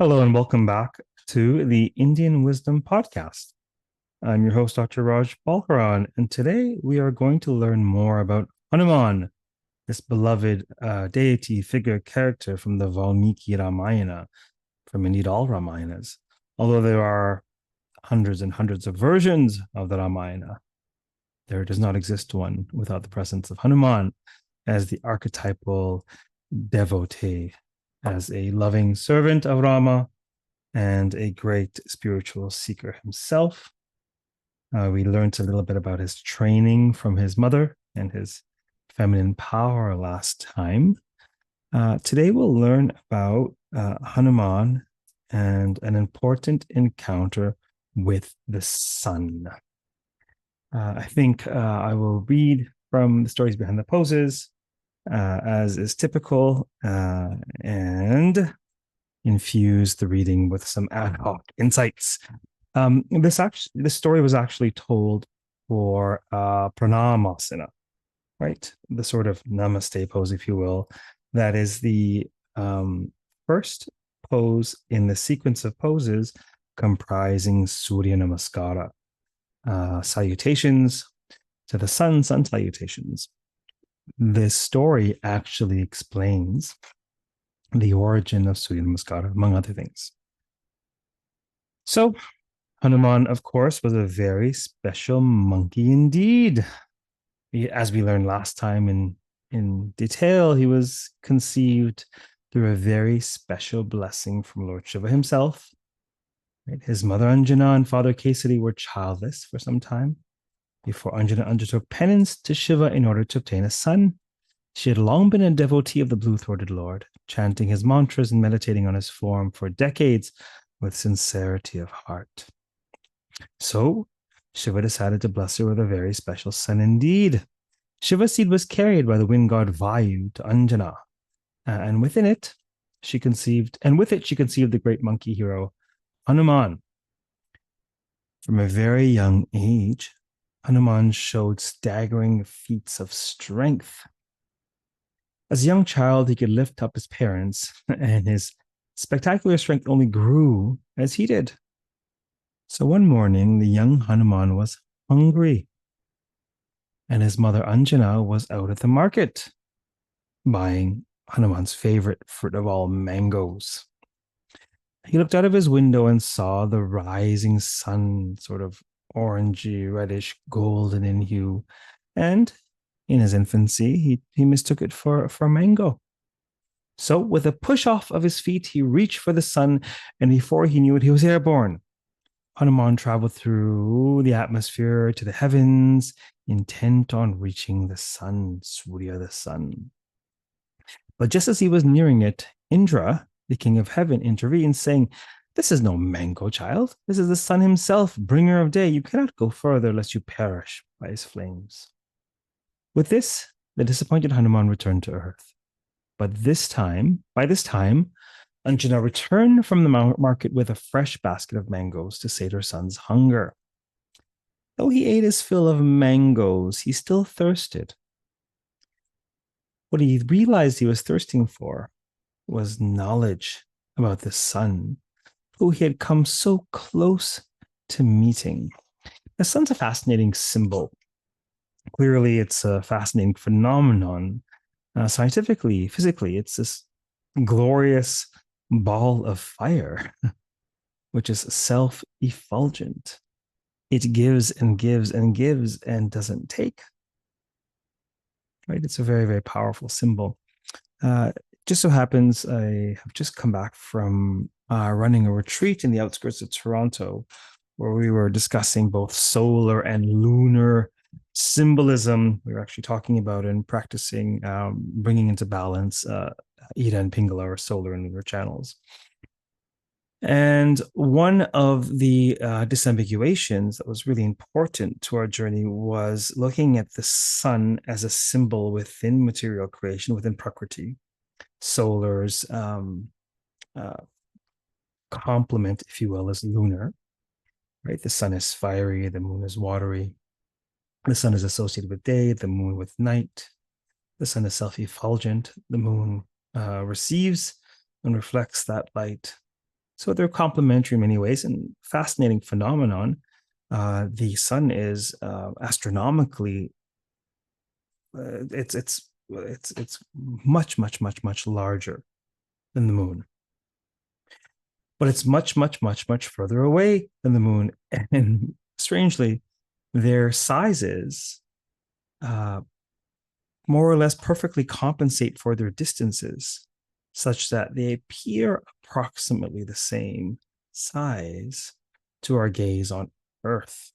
Hello and welcome back to the Indian Wisdom Podcast. I'm your host, Dr. Raj Balkaran, and today we are going to learn more about Hanumān, this beloved deity figure character from the Valmiki Ramayana, from indeed all Ramayanas. Although there are hundreds and hundreds of versions of the Ramayana, there does not exist one without the presence of Hanumān as the archetypal devotee, as a loving servant of Rama and a great spiritual seeker himself. We learned a little bit about his training from his mother and his feminine power last time. Today we'll learn about Hanumān and an important encounter with the sun. I think I will read from the stories behind the poses, as is typical, and infuse the reading with some ad hoc insights. This story was actually told for Praṇāmāsana, right? The sort of namaste pose, if you will. That is the first pose in the sequence of poses comprising Sūrya Namaskāra, salutations to the sun salutations. This story actually explains the origin of Sūrya Namaskāra, among other things. So, Hanumān, of course, was a very special monkey indeed. As we learned last time in detail, he was conceived through a very special blessing from Lord Shiva himself. Right? His mother Anjana and father Kesari were childless for some time before Anjana undertook penance to Shiva in order to obtain a son. She had long been a devotee of the blue-throated Lord, chanting his mantras and meditating on his form for decades with sincerity of heart. So, Shiva decided to bless her with a very special son indeed. Shiva's seed was carried by the wind god Vayu to Anjana, and with it she conceived the great monkey hero Hanumān. From a very young age, Hanumān showed staggering feats of strength. As a young child, he could lift up his parents, and his spectacular strength only grew as he did. So one morning, the young Hanumān was hungry, and his mother Anjana was out at the market buying Hanumān's favorite fruit of all, mangoes. He looked out of his window and saw the rising sun, sort of orangey, reddish, golden in hue, and in his infancy, he mistook it for a mango. So with a push off of his feet, he reached for the sun, and before he knew it, he was airborne. Hanumān traveled through the atmosphere to the heavens, intent on reaching the sun, Sūrya, the sun. But just as he was nearing it, Indra, the king of heaven, intervened, saying, "This is no mango, child. This is the sun himself, bringer of day. You cannot go further lest you perish by his flames." With this, the disappointed Hanumān returned to earth. By this time, Anjana returned from the market with a fresh basket of mangoes to sate her son's hunger. Though he ate his fill of mangoes, he still thirsted. What he realized he was thirsting for was knowledge about the sun, who he had come so close to meeting. The sun's a fascinating symbol. Clearly, it's a fascinating phenomenon. Scientifically, physically, it's this glorious ball of fire, which is self-effulgent. It gives and gives and gives and doesn't take. Right? It's a very, very powerful symbol. Just so happens I have just come back from running a retreat in the outskirts of Toronto, where we were discussing both solar and lunar symbolism. We were actually talking about and practicing bringing into balance Ida and Pingala, or solar and lunar channels. And one of the disambiguations that was really important to our journey was looking at the sun as a symbol within material creation, within Prakriti. Solar's complement, if you will, is lunar, right? The sun is fiery, the moon is watery. The sun is associated with day, the moon with night. The sun is self-effulgent. The moon receives and reflects that light So they're complementary in many ways, and fascinating phenomenon. The sun is astronomically, it's much larger than the moon, but it's much further away than the moon. And strangely, their sizes uh, more or less perfectly compensate for their distances, such that they appear approximately the same size to our gaze on Earth,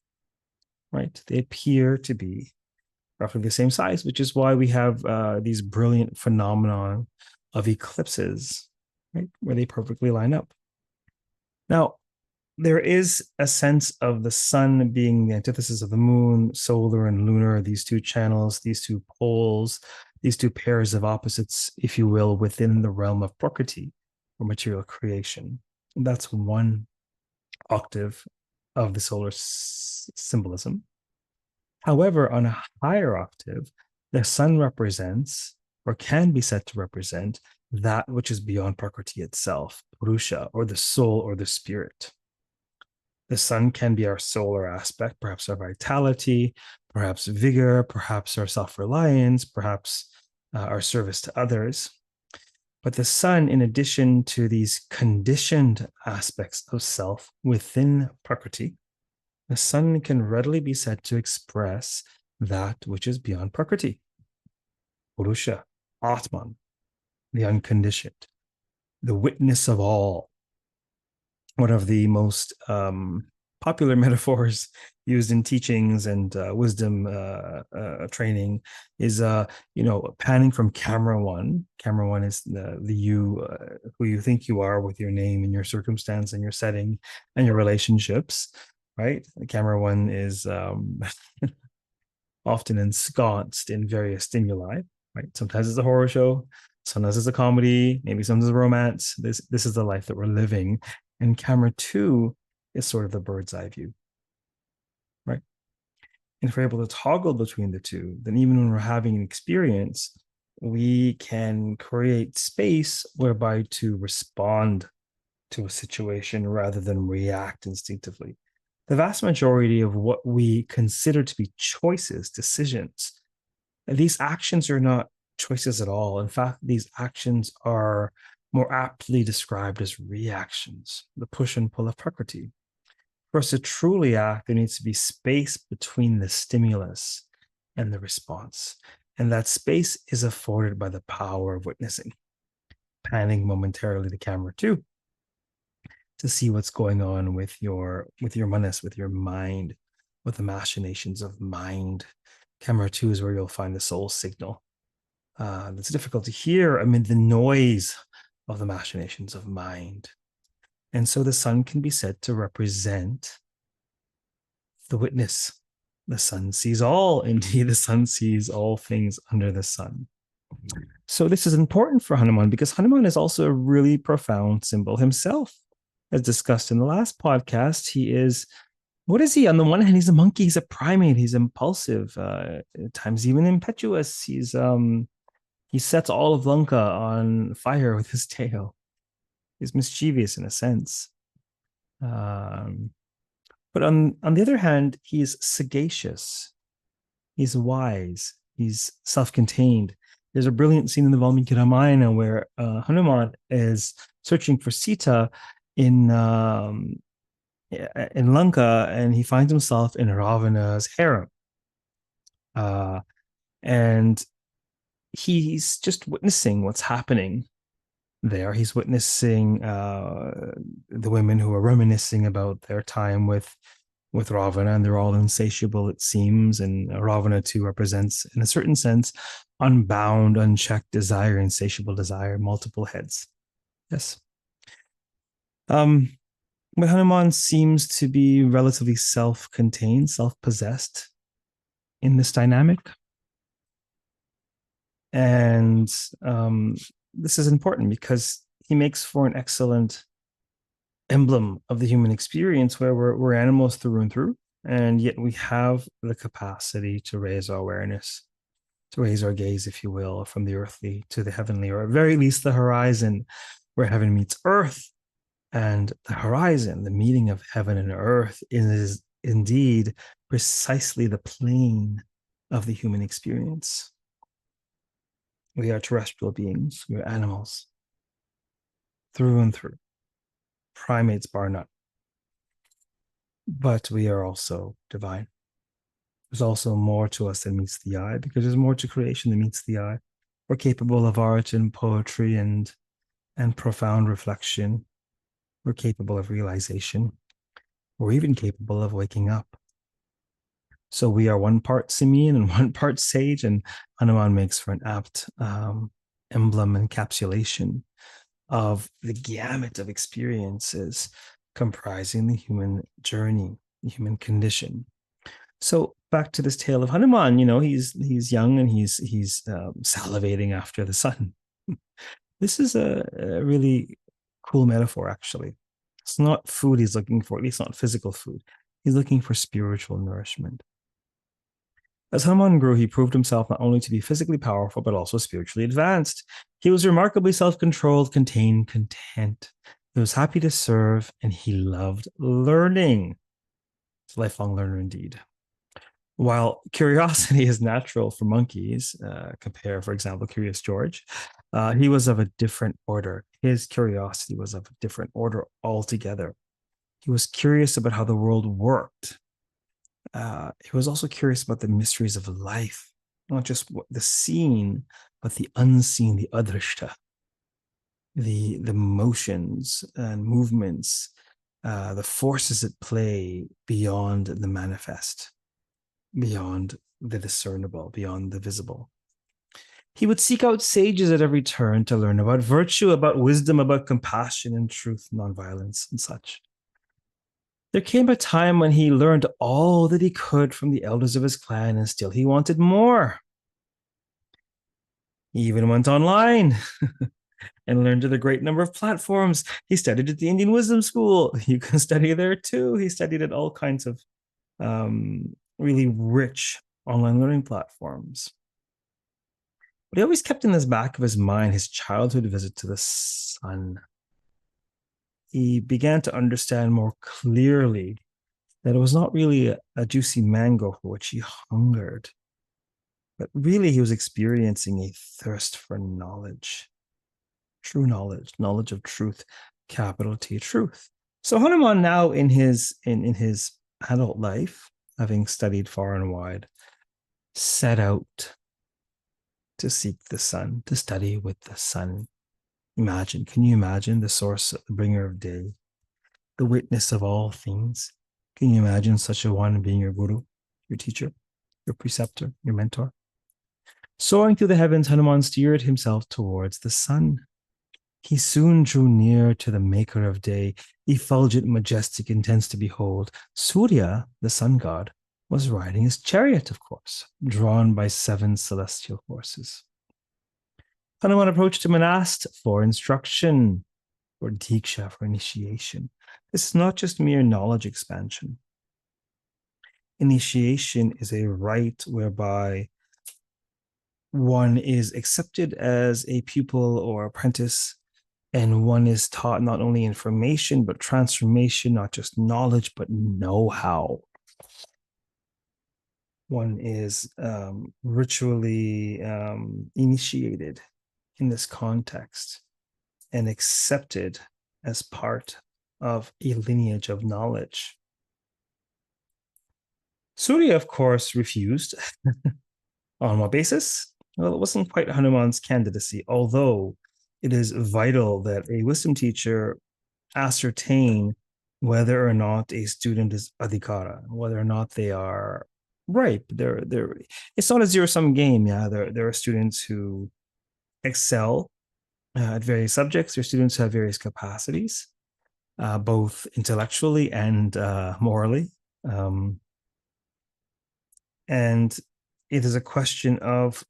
right? They appear to be roughly the same size, which is why we have these brilliant phenomena of eclipses, right, where they perfectly line up. Now, there is a sense of the sun being the antithesis of the moon, solar and lunar, these two channels, these two poles, these two pairs of opposites, if you will, within the realm of Prakriti or material creation. And that's one octave of the solar symbolism. However, on a higher octave, the sun represents, or can be said to represent, that which is beyond Prakriti itself, Purusha, or the soul or the spirit. The sun can be our solar aspect, perhaps our vitality, perhaps vigor, perhaps our self-reliance, perhaps our service to others. But the sun, in addition to these conditioned aspects of self within Prakriti, the sun can readily be said to express that which is beyond Prakriti, Purusha, Atman, the unconditioned, the witness of all. One of the most popular metaphors used in teachings and wisdom training is, panning from camera one. Camera one is the you, who you think you are with your name and your circumstance and your setting and your relationships, right? The camera one is often ensconced in various stimuli, right? Sometimes it's a horror show, sometimes it's a comedy, maybe sometimes it's a romance. This is the life that we're living. And camera two is sort of the bird's eye view, right? And if we're able to toggle between the two, then even when we're having an experience, we can create space whereby to respond to a situation rather than react instinctively. The vast majority of what we consider to be choices, decisions, these actions are not choices at all. In fact, these actions are more aptly described as reactions, the push and pull of Prakriti. For us to truly act, there needs to be space between the stimulus and the response. And that space is afforded by the power of witnessing, panning momentarily the camera too, to see what's going on with your manas, with your mind, with the machinations of mind. Camera two is where you'll find the soul signal. That's difficult to hear amid the noise of the machinations of mind. And so the sun can be said to represent the witness. The sun sees all. Indeed, the sun sees all things under the sun. So this is important for Hanumān because Hanumān is also a really profound symbol himself. As discussed in the last podcast, he is, what is he? On the one hand, he's a monkey, he's a primate, he's impulsive, at times even impetuous. He sets all of Lanka on fire with his tail. He's mischievous in a sense. But on the other hand, he's sagacious. He's wise. He's self-contained. There's a brilliant scene in the Valmiki Ramayana where Hanumān is searching for Sita in Lanka, and he finds himself in Ravana's harem. And he's just witnessing what's happening there. He's witnessing the women who are reminiscing about their time with Ravana, and they're all insatiable, it seems. And Ravana too represents, in a certain sense, unbound, unchecked desire, insatiable desire, multiple heads. Yes. But Hanumān seems to be relatively self-contained, self-possessed in this dynamic. And this is important because he makes for an excellent emblem of the human experience where we're animals through and through, and yet we have the capacity to raise our awareness, to raise our gaze, if you will, from the earthly to the heavenly, or at very least the horizon where heaven meets earth, And the horizon, the meeting of heaven and earth, is indeed precisely the plane of the human experience. We are terrestrial beings, we are animals, through and through, primates bar none. But we are also divine. There's also more to us than meets the eye, because there's more to creation than meets the eye. We're capable of art and poetry and profound reflection. We're capable of realization. We're even capable of waking up. So we are one part simian and one part sage, and Hanumān makes for an apt emblem encapsulation of the gamut of experiences comprising the human journey, the human condition. So back to this tale of Hanumān, he's young and he's salivating after the sun. This is a really cool metaphor, actually. It's not food he's looking for, at least not physical food. He's looking for spiritual nourishment. As Hanumān grew, he proved himself not only to be physically powerful, but also spiritually advanced. He was remarkably self-controlled, contained, content. He was happy to serve, and he loved learning. He's a lifelong learner indeed. While curiosity is natural for monkeys, compare, for example, Curious George, he was of a different order. His curiosity was of a different order altogether. He was curious about how the world worked. He was also curious about the mysteries of life, not just the seen, but the unseen, the adrishta, the motions and movements, the forces at play beyond the manifest, beyond the discernible, beyond the visible. He would seek out sages at every turn to learn about virtue, about wisdom, about compassion and truth, nonviolence, and such. There came a time when he learned all that he could from the elders of his clan, and still he wanted more. He even went online and learned at a great number of platforms. He studied at the Indian Wisdom School. You can study there too. He studied at all kinds of really rich online learning platforms. But he always kept in the back of his mind his childhood visit to the sun. He began to understand more clearly that it was not really a juicy mango for which he hungered, but really he was experiencing a thirst for knowledge, true knowledge, knowledge of truth, capital T, truth. So Hanumān now in his adult life, having studied far and wide, set out to seek the sun, to study with the sun. Can you imagine the source, the bringer of day, the witness of all things? Can you imagine such a one being your guru, your teacher, your preceptor, your mentor? Soaring through the heavens, Hanumān steered himself towards the sun. He soon drew near to the maker of day, effulgent, majestic, intense to behold. Sūrya, the sun god, was riding his chariot, of course, drawn by 7 celestial horses. Hanumān approached him and asked for instruction, for diksha, for initiation. This is not just mere knowledge expansion. Initiation is a rite whereby one is accepted as a pupil or apprentice, and one is taught not only information, but transformation, not just knowledge, but know-how. One is ritually initiated in this context and accepted as part of a lineage of knowledge. Sūrya, of course, refused. On what basis? Well, it wasn't quite Hanumān's candidacy, although it is vital that a wisdom teacher ascertain whether or not a student is adhikara, whether or not they are ripe. It's not a zero-sum game. Yeah, there are students who excel at various subjects. There are students who have various capacities, both intellectually and morally. And it is a question of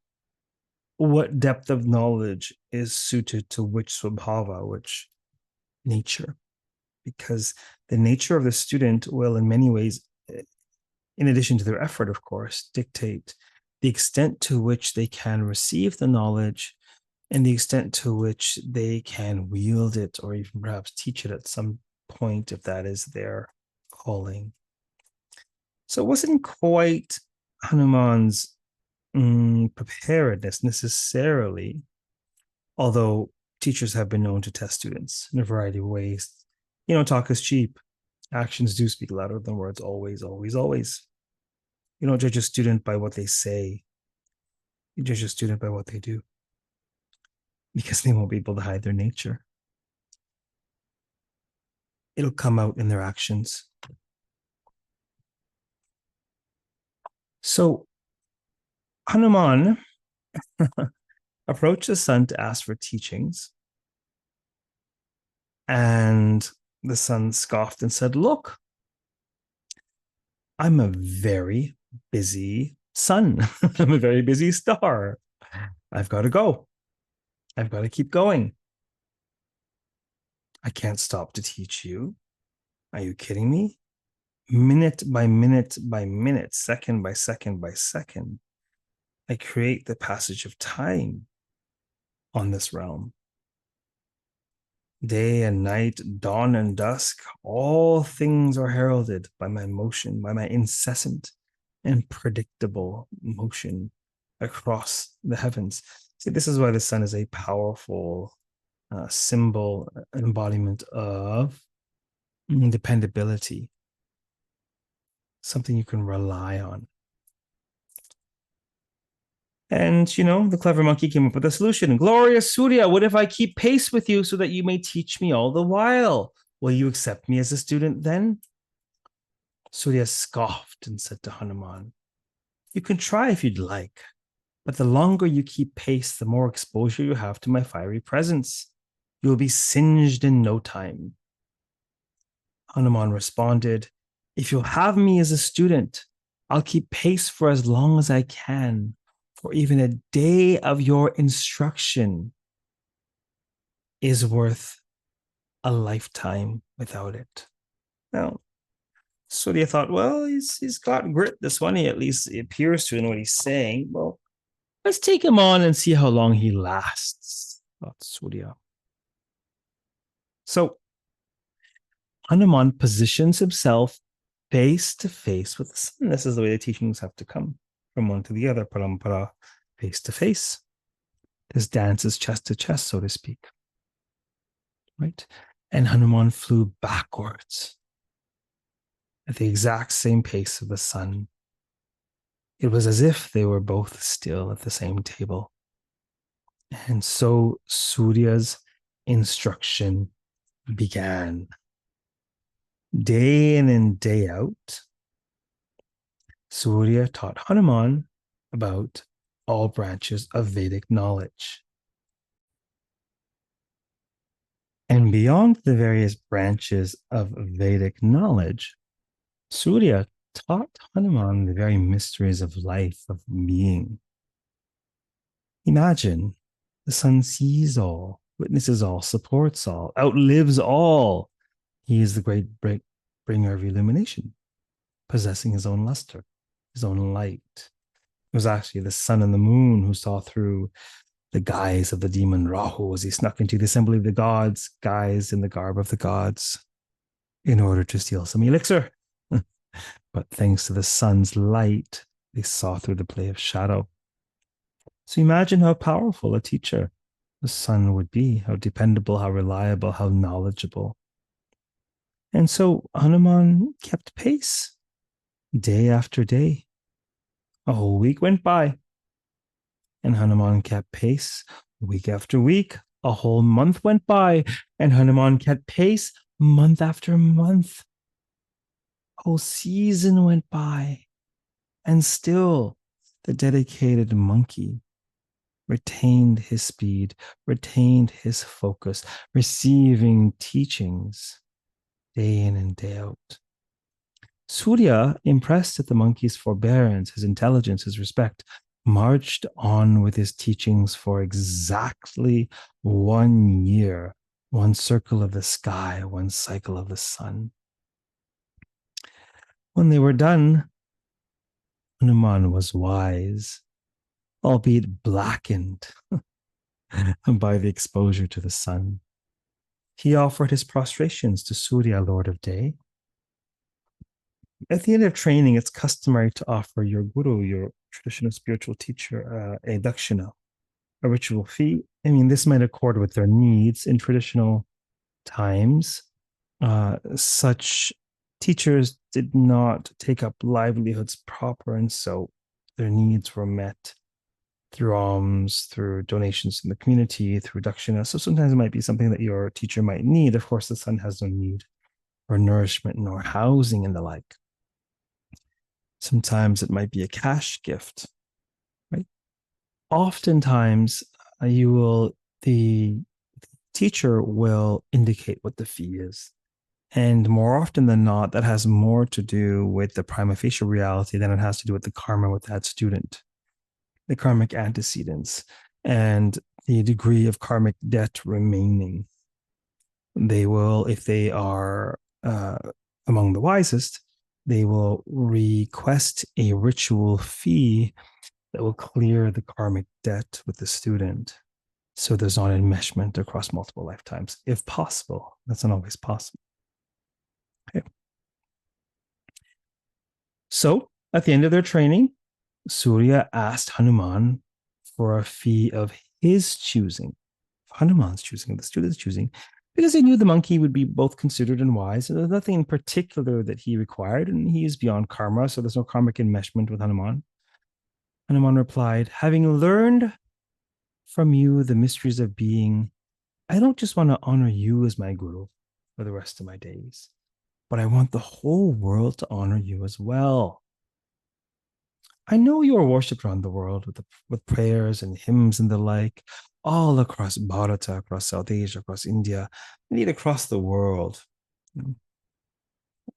what depth of knowledge is suited to which swabhava, which nature, because the nature of the student will in many ways, in addition to their effort, of course, dictate the extent to which they can receive the knowledge and the extent to which they can wield it or even perhaps teach it at some point if that is their calling. So it wasn't quite Hanuman's preparedness necessarily, although teachers have been known to test students in a variety of ways. Talk is cheap. Actions do speak louder than words, always, always, always. You don't judge a student by what they say. You judge a student by what they do, because they won't be able to hide their nature. It'll come out in their actions. So Hanuman approached the sun to ask for teachings. And the sun scoffed and said, "Look, I'm a very busy sun. I'm a very busy star. I've got to go. I've got to keep going. I can't stop to teach you. Are you kidding me? Minute by minute by minute, second by second by second, I create the passage of time on this realm. Day and night, dawn and dusk, all things are heralded by my motion, by my incessant and predictable motion across the heavens. See, this is why the sun is a powerful symbol, embodiment of dependability, something you can rely on. And, the clever monkey came up with a solution. "Glorious Sūrya, what if I keep pace with you so that you may teach me all the while? Will you accept me as a student then?" Sūrya scoffed and said to Hanuman, "You can try if you'd like, but the longer you keep pace, the more exposure you have to my fiery presence. You will be singed in no time." Hanuman responded, "If you'll have me as a student, I'll keep pace for as long as I can. For even a day of your instruction is worth a lifetime without it." Now, Surya thought, well, he's got grit, this one. He at least appears to know what he's saying. Well, let's take him on and see how long he lasts, thought Surya. So Hanuman positions himself face to face with the sun. This is the way the teachings have to come from one to the other, parampara, face to face. This dance is chest to chest, so to speak. Right? And Hanuman flew backwards at the exact same pace of the sun. It was as if they were both still at the same table. And so Surya's instruction began. Day in and day out, Sūrya taught Hanuman about all branches of Vedic knowledge. And beyond the various branches of Vedic knowledge, Sūrya taught Hanuman the very mysteries of life, of being. Imagine the sun sees all, witnesses all, supports all, outlives all. He is the great bringer of illumination, possessing his own luster, his own light. It was actually the sun and the moon who saw through the guise of the demon Rahu as he snuck into the assembly of the gods, guised in the garb of the gods, in order to steal some elixir. But thanks to the sun's light, they saw through the play of shadow. So imagine how powerful a teacher the sun would be, how dependable, how reliable, how knowledgeable. And so Hanuman kept pace day after day. A whole week went by, and Hanuman kept pace week after week. A whole month went by, and Hanuman kept pace month after month. A whole season went by, and still the dedicated monkey retained his speed, retained his focus, receiving teachings day in and day out. Sūrya, impressed at the monkey's forbearance, his intelligence, his respect, marched on with his teachings for exactly 1 year, one circle of the sky, one cycle of the sun. When they were done, Hanuman was wise, albeit blackened by the exposure to the sun. He offered his prostrations to Sūrya, Lord of Day. At the end of training, it's customary to offer your guru, your traditional spiritual teacher, a dakshina, a ritual fee. I mean, this might accord with their needs in traditional times. Such teachers did not take up livelihoods proper, and so their needs were met through alms, through donations in the community, through dakshina. So sometimes it might be something that your teacher might need. Of course, the son has no need for nourishment nor housing and the like. Sometimes it might be a cash gift, right? Oftentimes, the teacher will indicate what the fee is. And more often than not, that has more to do with the prima facie reality than it has to do with the karma with that student, the karmic antecedents, and the degree of karmic debt remaining. They will, if they are among the wisest, they will request a ritual fee that will clear the karmic debt with the student. So there's not enmeshment across multiple lifetimes, if possible. That's not always possible. Okay. So at the end of their training, Sūrya asked Hanumān for a fee of his choosing, Hanuman's choosing, the student's choosing, because he knew the monkey would be both considered and wise. And there's nothing in particular that he required, and he is beyond karma, so there's no karmic enmeshment with Hanumān. Hanumān replied, having learned from you the mysteries of being, I don't just want to honor you as my guru for the rest of my days, but I want the whole world to honor you as well. I know you are worshipped around the world with prayers and hymns and the like, all across Bharata, across South Asia, across India, indeed across the world,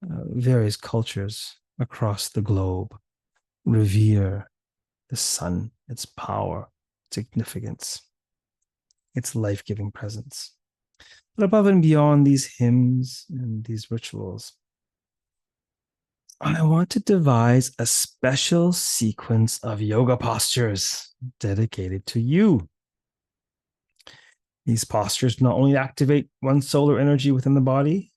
various cultures across the globe revere the sun, its power, its significance, its life-giving presence. But above and beyond these hymns and these rituals, I want to devise a special sequence of yoga postures dedicated to you. These postures not only activate one's solar energy within the body,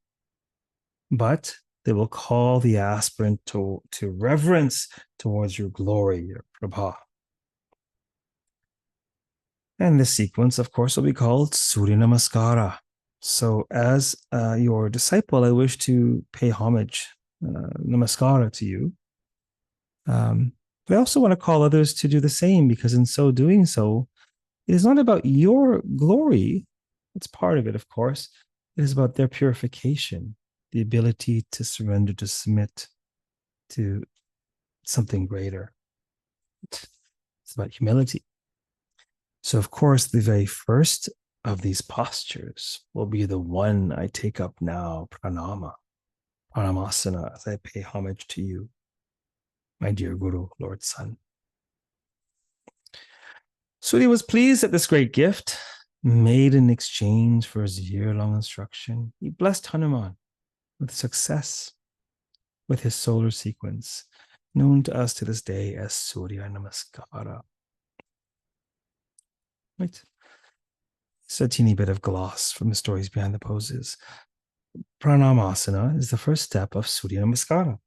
but they will call the aspirant to reverence towards your glory, your prabha. And this sequence, of course, will be called Sūrya Namaskāra. So as your disciple, I wish to pay homage, namaskara to you. But I also want to call others to do the same, because in so doing so, it is not about your glory. It's part of it, of course. It is about their purification, the ability to surrender, to submit to something greater. It's about humility. So, of course, the very first of these postures will be the one I take up now, Praṇāmāsana, as I pay homage to you, my dear Guru, Lord Sun. Sūrya was pleased at this great gift, made in exchange for his year-long instruction. He blessed Hanumān with success with his solar sequence, known to us to this day as Sūrya Namaskāra. Right? It's a teeny bit of gloss from the stories behind the poses. Praṇāmāsana is the first step of Sūrya Namaskāra.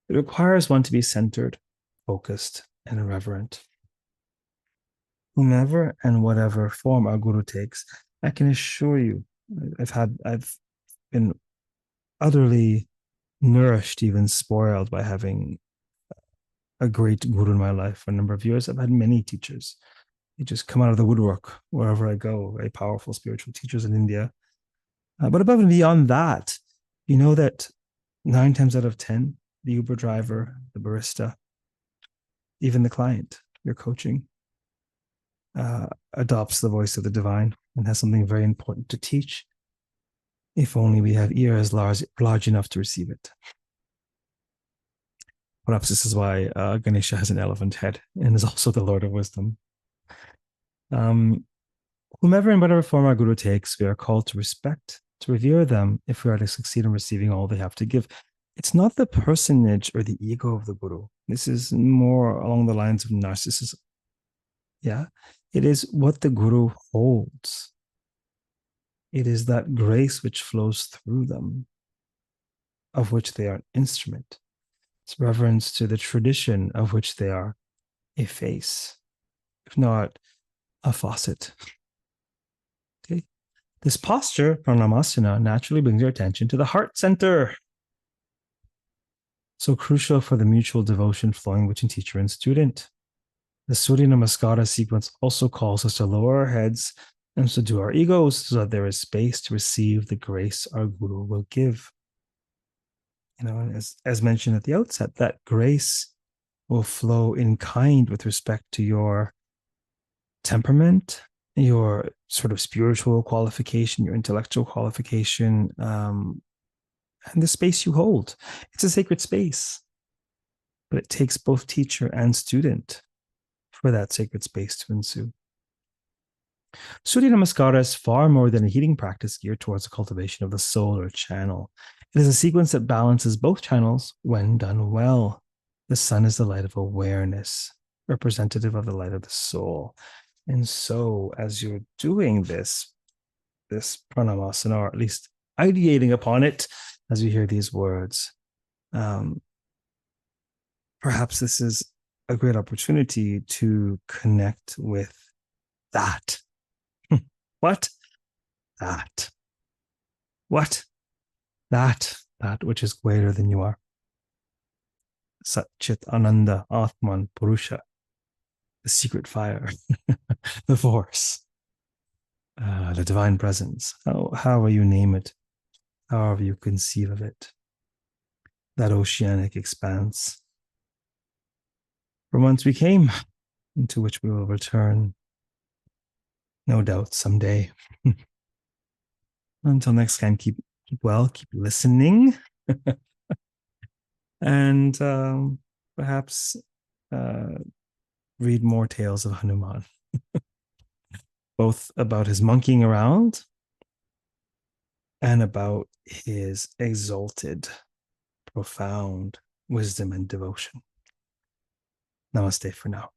It requires one to be centered, focused, and reverent. Whomever and whatever form our guru takes, I can assure you, I've been utterly nourished, even spoiled by having a great guru in my life for a number of years. I've had many teachers. They just come out of the woodwork wherever I go, very powerful spiritual teachers in India. But above and beyond that, you know that 9 times out of 10, the Uber driver, the barista, even the client you're coaching, adopts the voice of the divine and has something very important to teach, if only we have ears large enough to receive it. Perhaps this is why Ganesha has an elephant head and is also the Lord of Wisdom. Whomever and whatever form our guru takes, we are called to respect, to revere them if we are to succeed in receiving all they have to give. It's not the personage or the ego of the guru. This is more along the lines of narcissism. Yeah. It is what the guru holds. It is that grace which flows through them, of which they are an instrument. It's reverence to the tradition of which they are a face, if not a faucet. Okay. This posture, Praṇāmāsana, naturally brings your attention to the heart center. So crucial for the mutual devotion flowing between teacher and student. The Sūrya Namaskāra sequence also calls us to lower our heads and subdue our egos so that there is space to receive the grace our guru will give. As mentioned at the outset, that grace will flow in kind with respect to your temperament, your sort of spiritual qualification, your intellectual qualification, and the space you hold. It's a sacred space, but it takes both teacher and student for that sacred space to ensue. Sūrya Namaskāra is far more than a healing practice geared towards the cultivation of the soul or channel. It is a sequence that balances both channels when done well. The sun is the light of awareness, representative of the light of the soul. And so, as you're doing this Praṇāmāsana, or at least ideating upon it as you hear these words, perhaps this is a great opportunity to connect with that. What? That. What? That which is greater than you are. Sat Chit Ananda Atman Purusha, the secret fire, the force, the divine presence, however you name it, however you conceive of it, that oceanic expanse from whence we came, into which we will return, no doubt someday. Until next time, keep well, keep listening, and perhaps read more tales of Hanumān, both about his monkeying around and about his exalted, profound wisdom and devotion. Namaste for now.